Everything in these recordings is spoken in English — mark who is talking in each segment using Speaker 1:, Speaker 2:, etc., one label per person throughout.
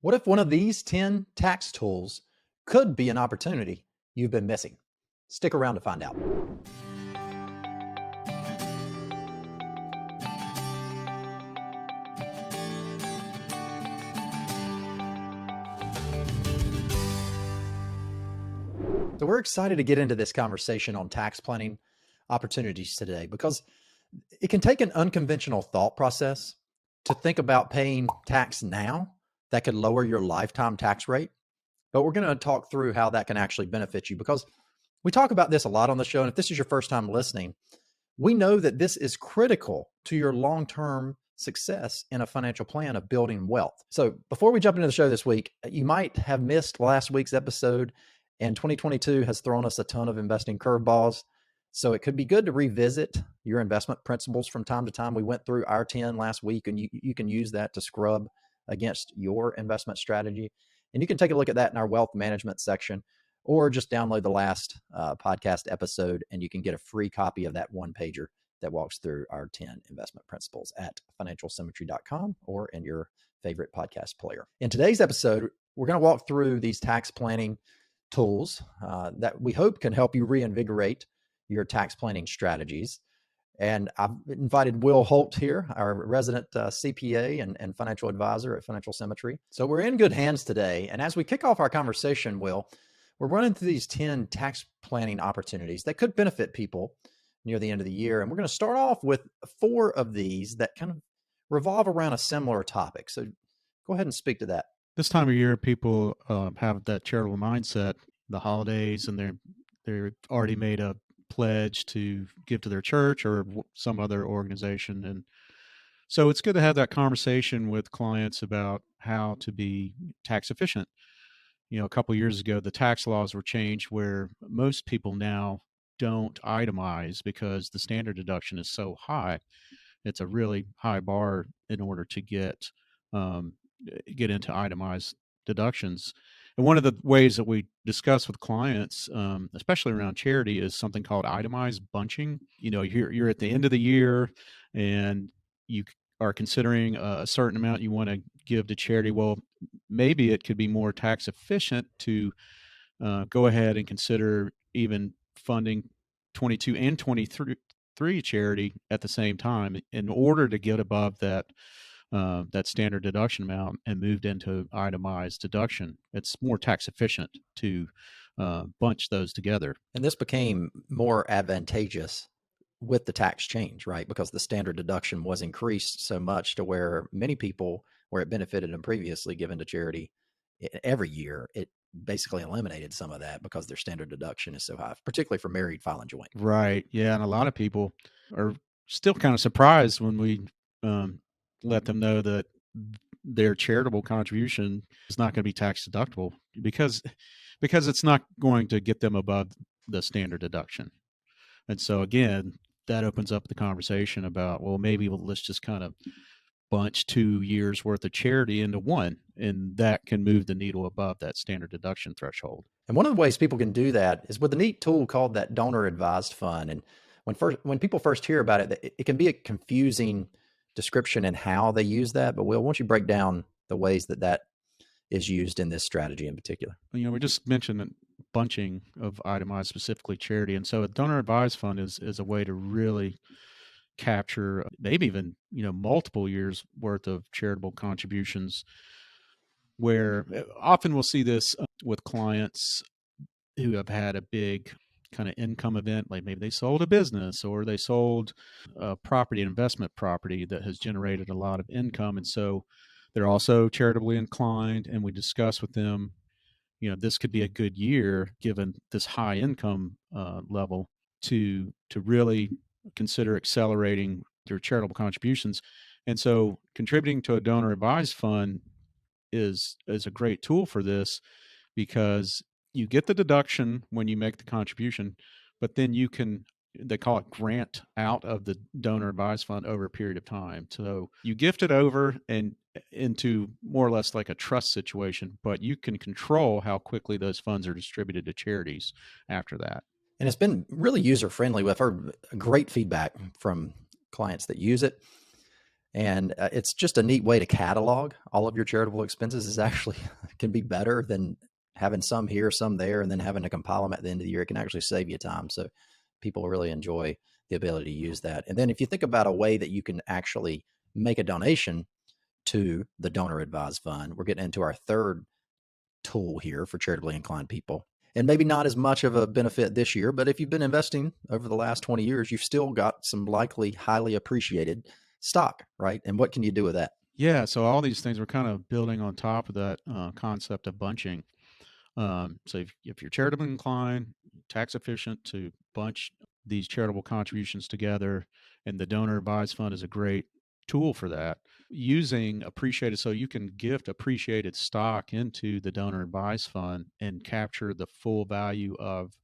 Speaker 1: What if one of these 10 tax tools could be an opportunity you've been missing? Stick around to find out. So we're excited to get into this conversation on tax planning opportunities today because it can take an unconventional thought process to think about paying tax now that could lower your lifetime tax rate. But we're going to talk through how that can actually benefit you because we talk about this a lot on the show. And if this is your first time listening, we know that this is critical to your long-term success in a financial plan of building wealth. So before we jump into the show this week, you might have missed last week's episode, and 2022 has thrown us a ton of investing curveballs. So it could be good to revisit your investment principles from time to time. We went through our 10 last week, and you can use that to scrub against your investment strategy. And you can take a look at that in our wealth management section, or just download the last podcast episode, and you can get a free copy of that one pager that walks through our 10 investment principles at financialsymmetry.com or in your favorite podcast player. In today's episode, we're going to walk through these tax planning tools that we hope can help you reinvigorate your tax planning strategies. And I've invited Will Holt here, our resident CPA and financial advisor at Financial Symmetry. So we're in good hands today. And as we kick off our conversation, Will, we're running through these 10 tax planning opportunities that could benefit people near the end of the year. And we're going to start off with 4 of these that kind of revolve around a similar topic. So go ahead and speak to that.
Speaker 2: This time of year, people have that charitable mindset, the holidays, and they're already made a pledge to give to their church or some other organization. And so it's good to have that conversation with clients about how to be tax efficient. You know, a couple of years ago, the tax laws were changed where most people now don't itemize because the standard deduction is so high. It's a really high bar in order to get into itemized deductions. And one of the ways that we discuss with clients, especially around charity, is something called itemized bunching. You know, you're at the end of the year and you are considering a certain amount you want to give to charity. Well, maybe it could be more tax efficient to go ahead and consider even funding 22 and 23 charity at the same time in order to get above that standard deduction amount and moved into itemized deduction. It's more tax efficient to bunch those together.
Speaker 1: And this became more advantageous with the tax change, right? Because the standard deduction was increased so much to where many people, where it benefited them previously given to charity every year, it basically eliminated some of that because their standard deduction is so high, particularly for married filing joint.
Speaker 2: Right. Yeah. And a lot of people are still kind of surprised when we let them know that their charitable contribution is not going to be tax deductible because it's not going to get them above the standard deduction. And so again, that opens up the conversation about, well, maybe let's just kind of bunch 2 years worth of charity into one, and that can move the needle above that standard deduction threshold.
Speaker 1: And one of the ways people can do that is with a neat tool called that donor advised fund. And when people first hear about it, it can be a confusing description in how they use that. But Will, why don't you break down the ways that is used in this strategy in particular?
Speaker 2: You know, we just mentioned bunching of itemized, specifically charity. And so a donor advised fund is a way to really capture maybe even, you know, multiple years worth of charitable contributions, where often we'll see this with clients who have had a big kind of income event, like maybe they sold a business or they sold a property, an investment property that has generated a lot of income. And so they're also charitably inclined, and we discuss with them, you know, this could be a good year given this high income level to really consider accelerating their charitable contributions. And so contributing to a donor advised fund is a great tool for this, because you get the deduction when you make the contribution, but then you can, they call it grant out of the donor advised fund over a period of time. So you gift it over and into more or less like a trust situation, but you can control how quickly those funds are distributed to charities after that.
Speaker 1: And it's been really user friendly. We've heard great feedback from clients that use it. And it's just a neat way to catalog all of your charitable expenses. Is actually can be better than having some here, some there, and then having to compile them at the end of the year. It can actually save you time. So people really enjoy the ability to use that. And then if you think about a way that you can actually make a donation to the donor advised fund, we're getting into our third tool here for charitably inclined people. And maybe not as much of a benefit this year, but if you've been investing over the last 20 years, you've still got some likely highly appreciated stock, right? And what can you do with that?
Speaker 2: Yeah, so all these things are kind of building on top of that concept of bunching. So if you're charitably inclined, tax efficient to bunch these charitable contributions together, and the donor advised fund is a great tool for that. Using appreciated, so you can gift appreciated stock into the donor advised fund and capture the full value of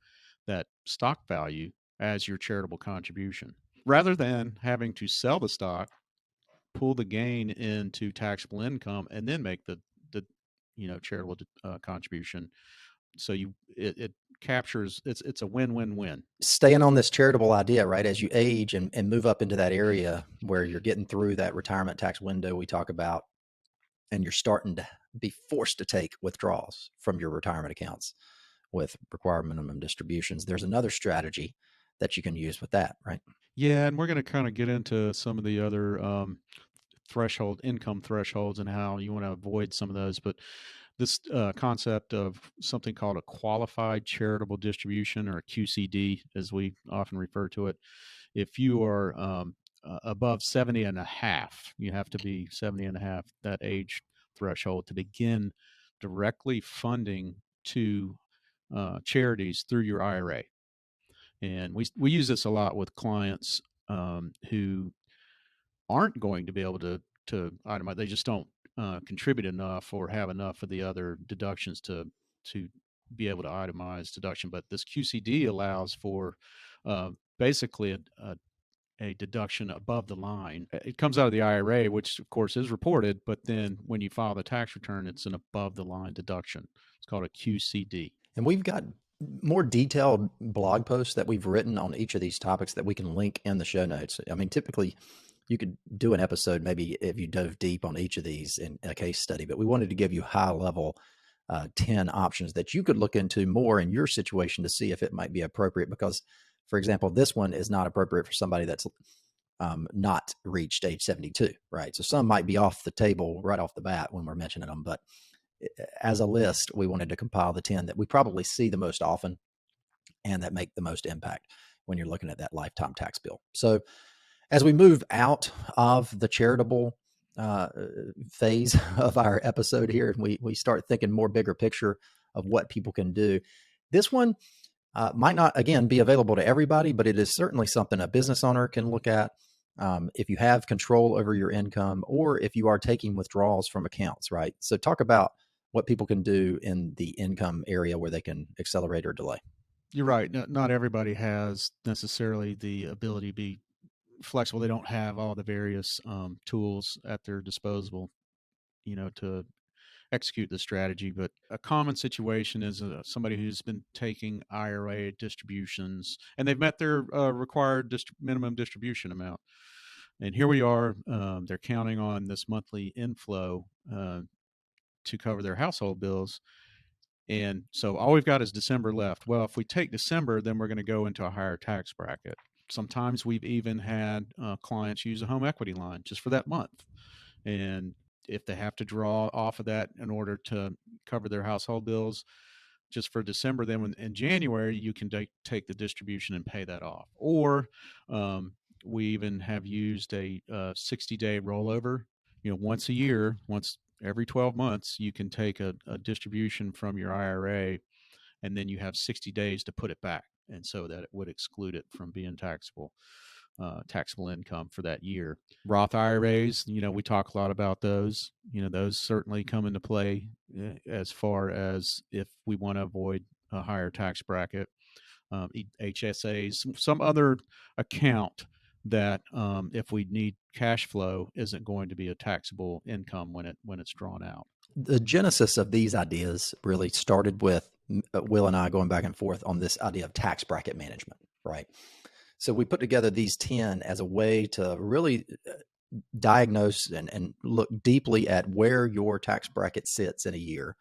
Speaker 2: that stock value as your charitable contribution, rather than having to sell the stock, pull the gain into taxable income, and then make the charitable contribution. So it captures, it's a win-win-win.
Speaker 1: Staying on this charitable idea, right? As you age and move up into that area where you're getting through that retirement tax window we talk about, and you're starting to be forced to take withdrawals from your retirement accounts with required minimum distributions, there's another strategy that you can use with that, right?
Speaker 2: Yeah, and we're going to kind of get into some of the other income thresholds, and how you want to avoid some of those. But this concept of something called a qualified charitable distribution, or a QCD, as we often refer to it. If you are above 70 and a half, you have to be 70 and a half, that age threshold, to begin directly funding to charities through your IRA. And we use this a lot with clients who aren't going to be able to itemize. They just don't contribute enough or have enough of the other deductions to be able to itemize deduction. But this QCD allows for basically a deduction above the line. It comes out of the IRA, which of course is reported, but then when you file the tax return, it's an above the line deduction. It's called a QCD.
Speaker 1: And we've got more detailed blog posts that we've written on each of these topics that we can link in the show notes. I mean, typically you could do an episode maybe if you dove deep on each of these in a case study, but we wanted to give you high level 10 options that you could look into more in your situation to see if it might be appropriate. Because, for example, this one is not appropriate for somebody that's not reached age 72, right? So some might be off the table right off the bat when we're mentioning them, but as a list, we wanted to compile the 10 that we probably see the most often and that make the most impact when you're looking at that lifetime tax bill. So as we move out of the charitable phase of our episode here, and we start thinking more bigger picture of what people can do, this one might not, again, be available to everybody, but it is certainly something a business owner can look at if you have control over your income, or if you are taking withdrawals from accounts, right? So talk about what people can do in the income area where they can accelerate or delay.
Speaker 2: You're right. Not everybody has necessarily the ability to be flexible. They don't have all the various tools at their disposal, to execute the strategy. But a common situation is somebody who's been taking IRA distributions, and they've met their required minimum distribution amount. And here we are, they're counting on this monthly inflow to cover their household bills. And so all we've got is December left. Well, if we take December, then we're going to go into a higher tax bracket. Sometimes we've even had clients use a home equity line just for that month. And if they have to draw off of that in order to cover their household bills just for December, then in January, you can take the distribution and pay that off. Or we even have used a 60-day rollover. Once a year, once every 12 months, you can take a distribution from your IRA, and then you have 60 days to put it back. And so that it would exclude it from being taxable income for that year. Roth IRAs, we talk a lot about those. Those certainly come into play as far as if we want to avoid a higher tax bracket. HSAs, some other account that if we need cash flow isn't going to be a taxable income when it's drawn out.
Speaker 1: The genesis of these ideas really started with Will and I going back and forth on this idea of tax bracket management, right? So we put together these 10 as a way to really diagnose and look deeply at where your tax bracket sits in a year.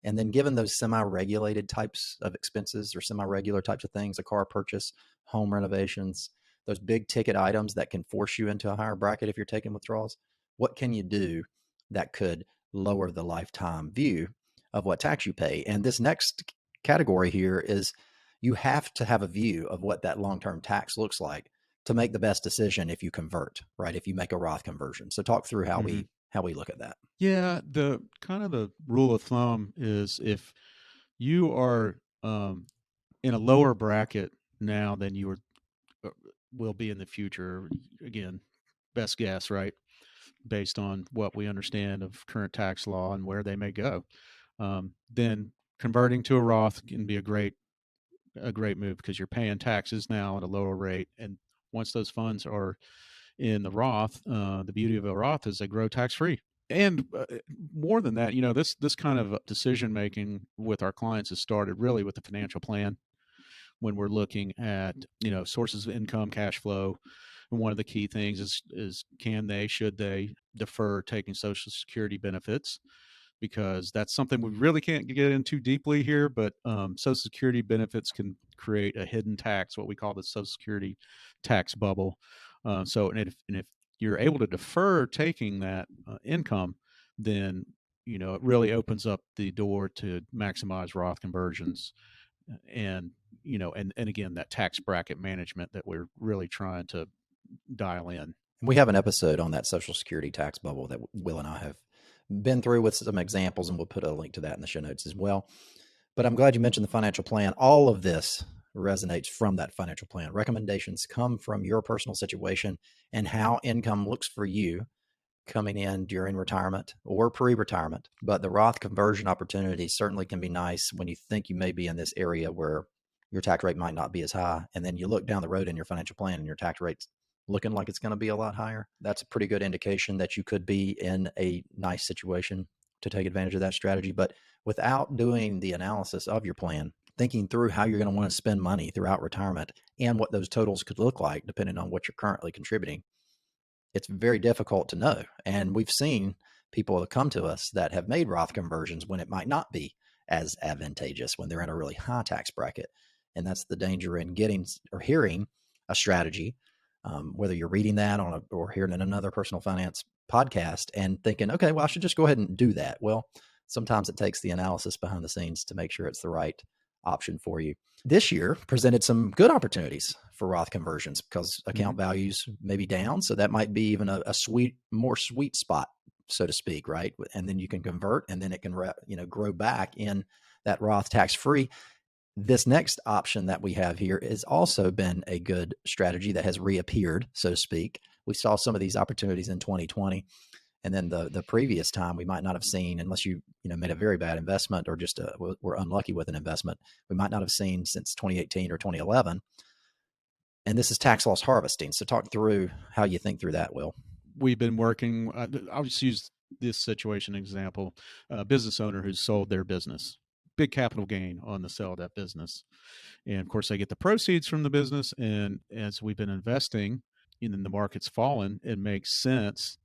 Speaker 1: And then given those semi-regulated types of expenses or semi-regular types of things, a car purchase, home renovations, those big ticket items that can force you into a higher bracket if you're taking withdrawals, what can you do that could lower the lifetime view of what tax you pay? And this next category here is you have to have a view of what that long-term tax looks like to make the best decision if you convert, right? If you make a Roth conversion. So talk through how
Speaker 2: Mhm.
Speaker 1: we look at that.
Speaker 2: Yeah, the kind of the rule of thumb is if you are in a lower bracket now than you uh, will be in the future, again, best guess, right? Based on what we understand of current tax law and where they may go, then converting to a Roth can be a great move because you're paying taxes now at a lower rate, and once those funds are in the Roth, the beauty of a Roth is they grow tax free. And more than that, this kind of decision making with our clients has started really with the financial plan when we're looking at sources of income, cash flow. And one of the key things is should they defer taking Social Security benefits, because that's something we really can't get into deeply here. But Social Security benefits can create a hidden tax, what we call the Social Security tax bubble. And if you're able to defer taking that income, then it really opens up the door to maximize Roth conversions, and and again, that tax bracket management that we're really trying to dial in.
Speaker 1: We have an episode on that Social Security tax bubble that Will and I have been through with some examples, and we'll put a link to that in the show notes as well. But I'm glad you mentioned the financial plan. All of this resonates from that financial plan. Recommendations come from your personal situation and how income looks for you coming in during retirement or pre-retirement. But the Roth conversion opportunity certainly can be nice when you think you may be in this area where your tax rate might not be as high. And then you look down the road in your financial plan and your tax rate's looking like it's going to be a lot higher. That's a pretty good indication that you could be in a nice situation to take advantage of that strategy. But without doing the analysis of your plan, thinking through how you're going to want to spend money throughout retirement and what those totals could look like, depending on what you're currently contributing, it's very difficult to know. And we've seen people that come to us that have made Roth conversions when it might not be as advantageous when they're in a really high tax bracket. And that's the danger in getting or hearing a strategy, whether you're reading that or hearing in another personal finance podcast and thinking, okay, well, I should just go ahead and do that. Well, sometimes it takes the analysis behind the scenes to make sure it's the right option for you. This year presented some good opportunities for Roth conversions because account values may be down. So that might be even a more sweet spot, so to speak, right? And then you can convert and then it can, grow back in that Roth tax free. This next option that we have here has also been a good strategy that has reappeared, so to speak. We saw some of these opportunities in 2020. And then the previous time we might not have seen, unless you made a very bad investment or just were unlucky with an investment, we might not have seen since 2018 or 2011. And this is tax loss harvesting. So talk through how you think through that, Will.
Speaker 2: We've been working. I'll just use this situation example: a business owner who's sold their business, big capital gain on the sale of that business, and of course they get the proceeds from the business. And as we've been investing, and the market's fallen, it makes sense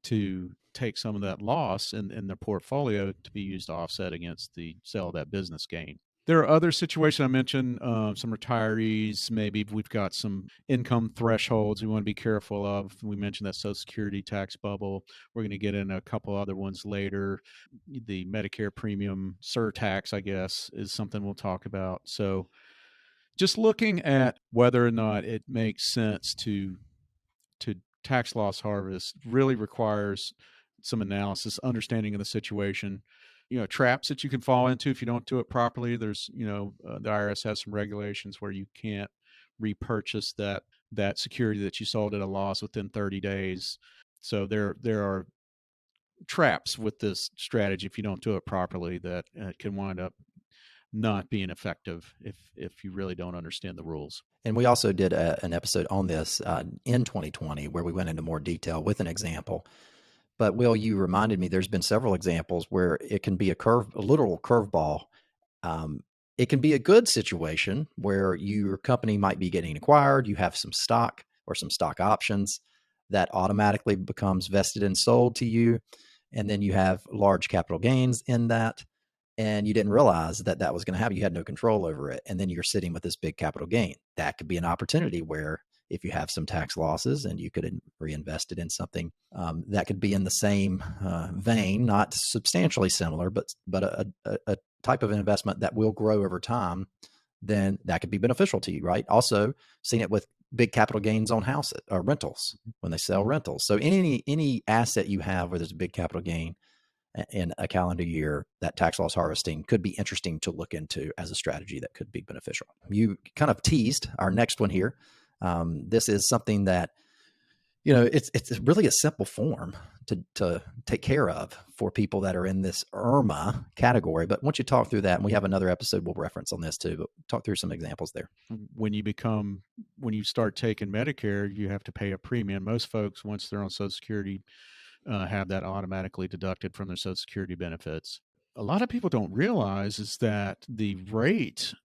Speaker 2: to take some of that loss in their portfolio to be used to offset against the sale of that business gain. There are other situations I mentioned, some retirees, maybe we've got some income thresholds we want to be careful of. We mentioned that Social Security tax bubble. We're going to get in a couple other ones later. The Medicare premium surtax, I guess, is something we'll talk about. So just looking at whether or not it makes sense to tax loss harvest really requires some analysis, understanding of the situation. Traps that you can fall into if you don't do it properly. There's, the IRS has some regulations where you can't repurchase that security that you sold at a loss within 30 days. So there are traps with this strategy if you don't do it properly that can wind up not being effective if you really don't understand the rules.
Speaker 1: And we also did an episode on this in 2020 where we went into more detail with an example. But Will, you reminded me there's been several examples where it can be a literal curveball. It can be a good situation where your company might be getting acquired, you have some stock or some stock options, that automatically becomes vested and sold to you. And then you have large capital gains in that. And you didn't realize that that was going to happen. You had no control over it. And then you're sitting with this big capital gain. That could be an opportunity where if you have some tax losses and you could reinvest it in something that could be in the same vein, not substantially similar, but a type of investment that will grow over time, then that could be beneficial to you, right? Also, seen it with big capital gains on houses or rentals when they sell rentals. So any asset you have where there's a big capital gain in a calendar year, that tax loss harvesting could be interesting to look into as a strategy that could be beneficial. You kind of teased our next one here. This is something that, it's really a simple form to take care of for people that are in this IRMA category. But once you talk through that, and we have another episode we'll reference on this too, but talk through some examples there.
Speaker 2: When you start taking Medicare, you have to pay a premium. Most folks, once they're on Social Security, have that automatically deducted from their Social Security benefits. A lot of people don't realize is that the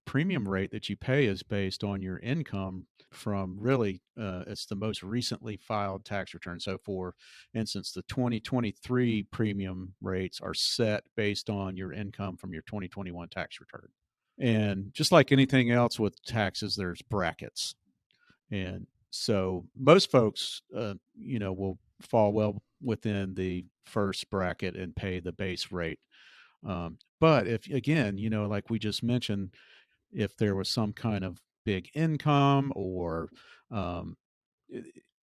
Speaker 2: premium rate that you pay is based on your income from really, it's the most recently filed tax return. So for instance, the 2023 premium rates are set based on your income from your 2021 tax return. And just like anything else with taxes, there's brackets. And so most folks, will fall well within the first bracket and pay the base rate. But if, again, like we just mentioned, if there was some kind of big income or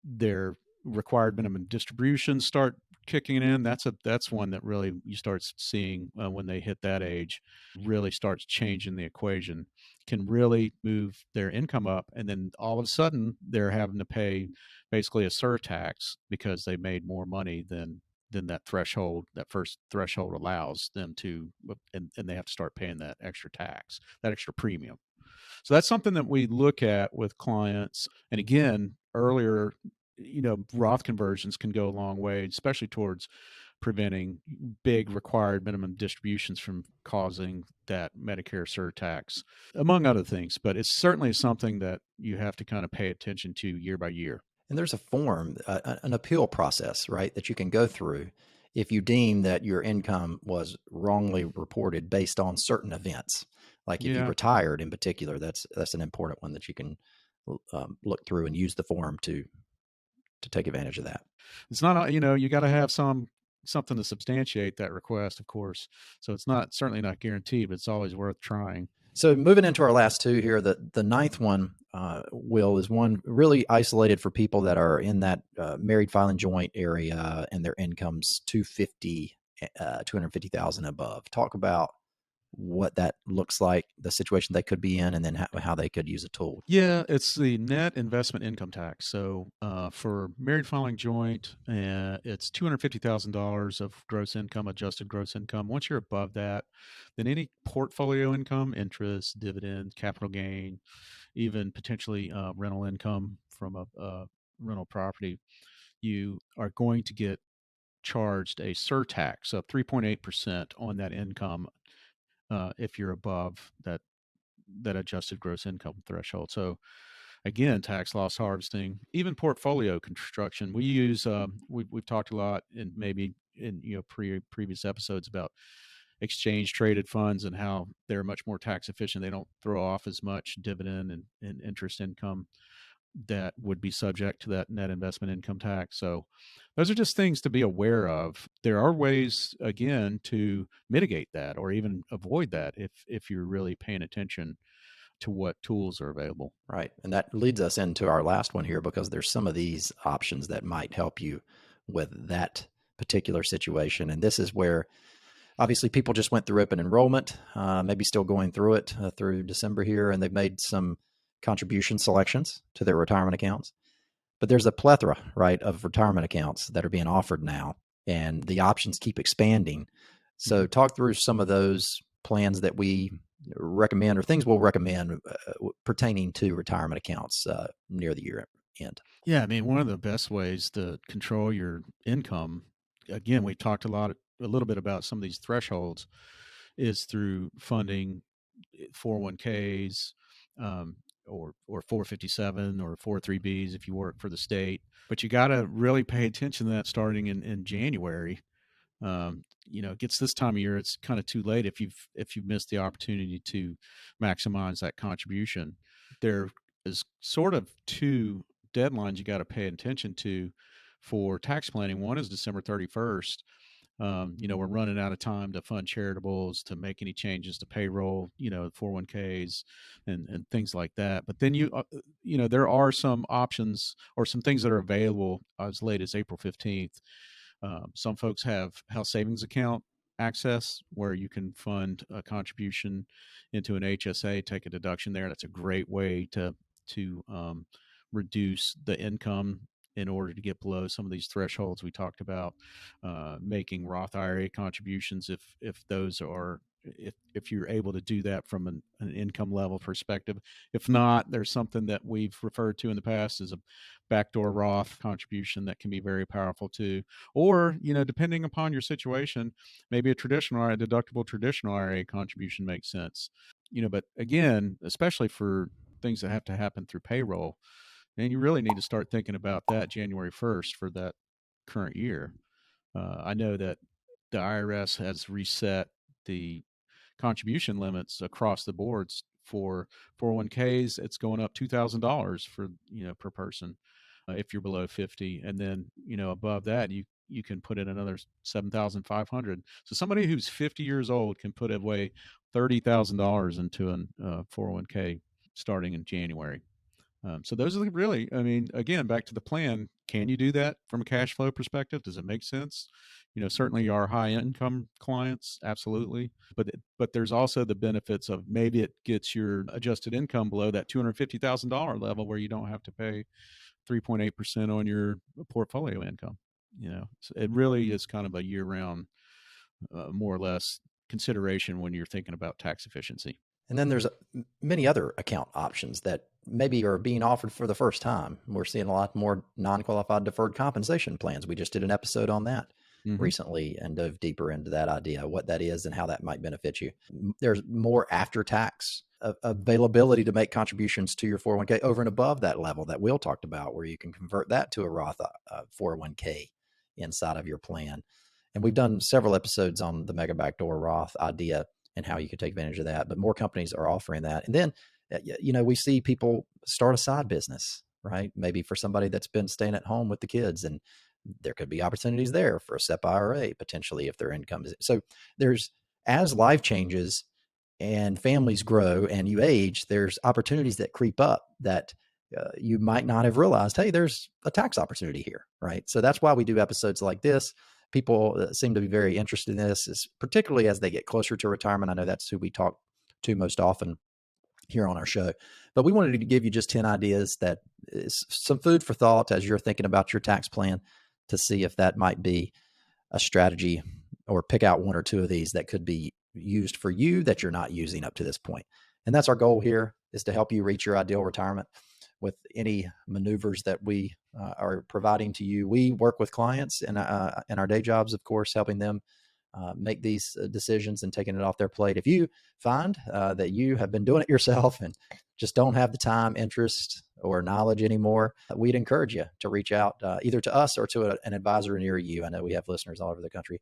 Speaker 2: their required minimum distributions start kicking in, that's one that really you start seeing when they hit that age, really starts changing the equation, can really move their income up, and then all of a sudden they're having to pay basically a surtax because they made more money than that first threshold allows them to, and they have to start paying that extra tax, that extra premium. So that's something that we look at with clients. And again, earlier, Roth conversions can go a long way, especially towards preventing big required minimum distributions from causing that Medicare surtax, among other things. But it's certainly something that you have to kind of pay attention to year by year.
Speaker 1: And there's a form, an appeal process, right, that you can go through if you deem that your income was wrongly reported based on certain events. Like if you retired in particular, that's an important one that you can look through and use the form to take advantage of that.
Speaker 2: It's not, you got to have something to substantiate that request, of course. So it's certainly not guaranteed, but it's always worth trying.
Speaker 1: So moving into our last two here, the ninth one, Will, is one really isolated for people that are in that married filing joint area and their income's 250,000 above. Talk about what that looks like, the situation they could be in, and then how they could use a tool.
Speaker 2: Yeah, it's the net investment income tax. So for married filing joint, it's $250,000 of gross income, adjusted gross income. Once you're above that, then any portfolio income, interest, dividend, capital gain, even potentially rental income from a rental property, you are going to get charged a surtax of 3.8% on that income if you're above that adjusted gross income threshold. So again, tax loss harvesting, even portfolio construction. We use we've talked a lot in maybe in previous episodes about exchange traded funds and how they're much more tax efficient. They don't throw off as much dividend and interest income that would be subject to that net investment income tax. So those are just things to be aware of. There are ways, again, to mitigate that or even avoid that if you're really paying attention to what tools are available.
Speaker 1: Right. And that leads us into our last one here, because there's some of these options that might help you with that particular situation. And this is where obviously people just went through open enrollment, maybe still going through it through December here, and they've made some contribution selections to their retirement accounts. But there's a plethora, right, of retirement accounts that are being offered now, and the options keep expanding. So talk through some of those plans that we recommend, or things we'll recommend pertaining to retirement accounts near the year end.
Speaker 2: Yeah, I mean, one of the best ways to control your income, again, we talked a little bit about some of these thresholds, is through funding 401ks, or 457 or 43Bs if you work for the state. But you got to really pay attention to that starting in January. It gets this time of year, it's kind of too late if you've missed the opportunity to maximize that contribution. There is sort of two deadlines you got to pay attention to for tax planning. One is December 31st. We're running out of time to fund charitables, to make any changes to payroll, 401ks and things like that. But then there are some options or some things that are available as late as April 15th. Some folks have health savings account access where you can fund a contribution into an HSA, take a deduction there. That's a great way to reduce the income in order to get below some of these thresholds we talked about. Making Roth IRA contributions if those are if you're able to do that from an income level perspective. If not, there's something that we've referred to in the past as a backdoor Roth contribution that can be very powerful too. Or, depending upon your situation, maybe a deductible traditional IRA contribution makes sense. But again, especially for things that have to happen through payroll, and you really need to start thinking about that January 1st for that current year. I know that the IRS has reset the contribution limits across the boards for 401ks. It's going up $2,000 for per person if you're below 50, and then above that you can put in another 7,500. So somebody who's 50 years old can put away $30,000 into a 401k starting in January. So those are really, again, back to the plan. Can you do that from a cash flow perspective? Does it make sense? Certainly our high income clients, absolutely. But there's also the benefits of maybe it gets your adjusted income below that $250,000 level where you don't have to pay 3.8% on your portfolio income. So it really is kind of a year round, more or less consideration when you're thinking about tax efficiency.
Speaker 1: And then there's many other account options that maybe are being offered for the first time. We're seeing a lot more non-qualified deferred compensation plans. We just did an episode on that recently and dove deeper into that idea, what that is and how that might benefit you. There's more after-tax availability to make contributions to your 401k over and above that level that Will talked about, where you can convert that to a Roth 401k inside of your plan. And we've done several episodes on the mega backdoor Roth idea and how you can take advantage of that. But more companies are offering that. And then, we see people start a side business, right? Maybe for somebody that's been staying at home with the kids, and there could be opportunities there for a SEP IRA potentially if their income is. So as life changes and families grow and you age, there's opportunities that creep up that you might not have realized, hey, there's a tax opportunity here, right? So that's why we do episodes like this. People seem to be very interested in this, particularly as they get closer to retirement. I know that's who we talk to most often here on our show. But we wanted to give you just 10 ideas that is some food for thought as you're thinking about your tax plan to see if that might be a strategy, or pick out one or two of these that could be used for you that you're not using up to this point. And that's our goal here, is to help you reach your ideal retirement with any maneuvers that we are providing to you. We work with clients in our day jobs, of course, helping them make these decisions and taking it off their plate. If you find that you have been doing it yourself and just don't have the time, interest, or knowledge anymore, we'd encourage you to reach out either to us or to an advisor near you. I know we have listeners all over the country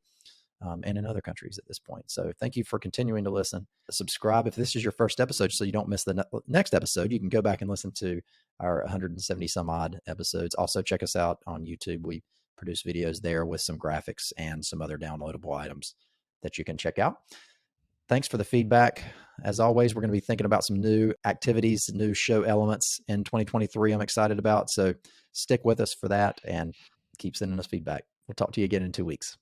Speaker 1: and in other countries at this point. So thank you for continuing to listen. Subscribe if this is your first episode so you don't miss the next episode. You can go back and listen to our 170 some odd episodes. Also check us out on YouTube. We produce videos there with some graphics and some other downloadable items that you can check out. Thanks for the feedback. As always, we're going to be thinking about some new activities, new show elements in 2023 I'm excited about. So stick with us for that and keep sending us feedback. We'll talk to you again in 2 weeks.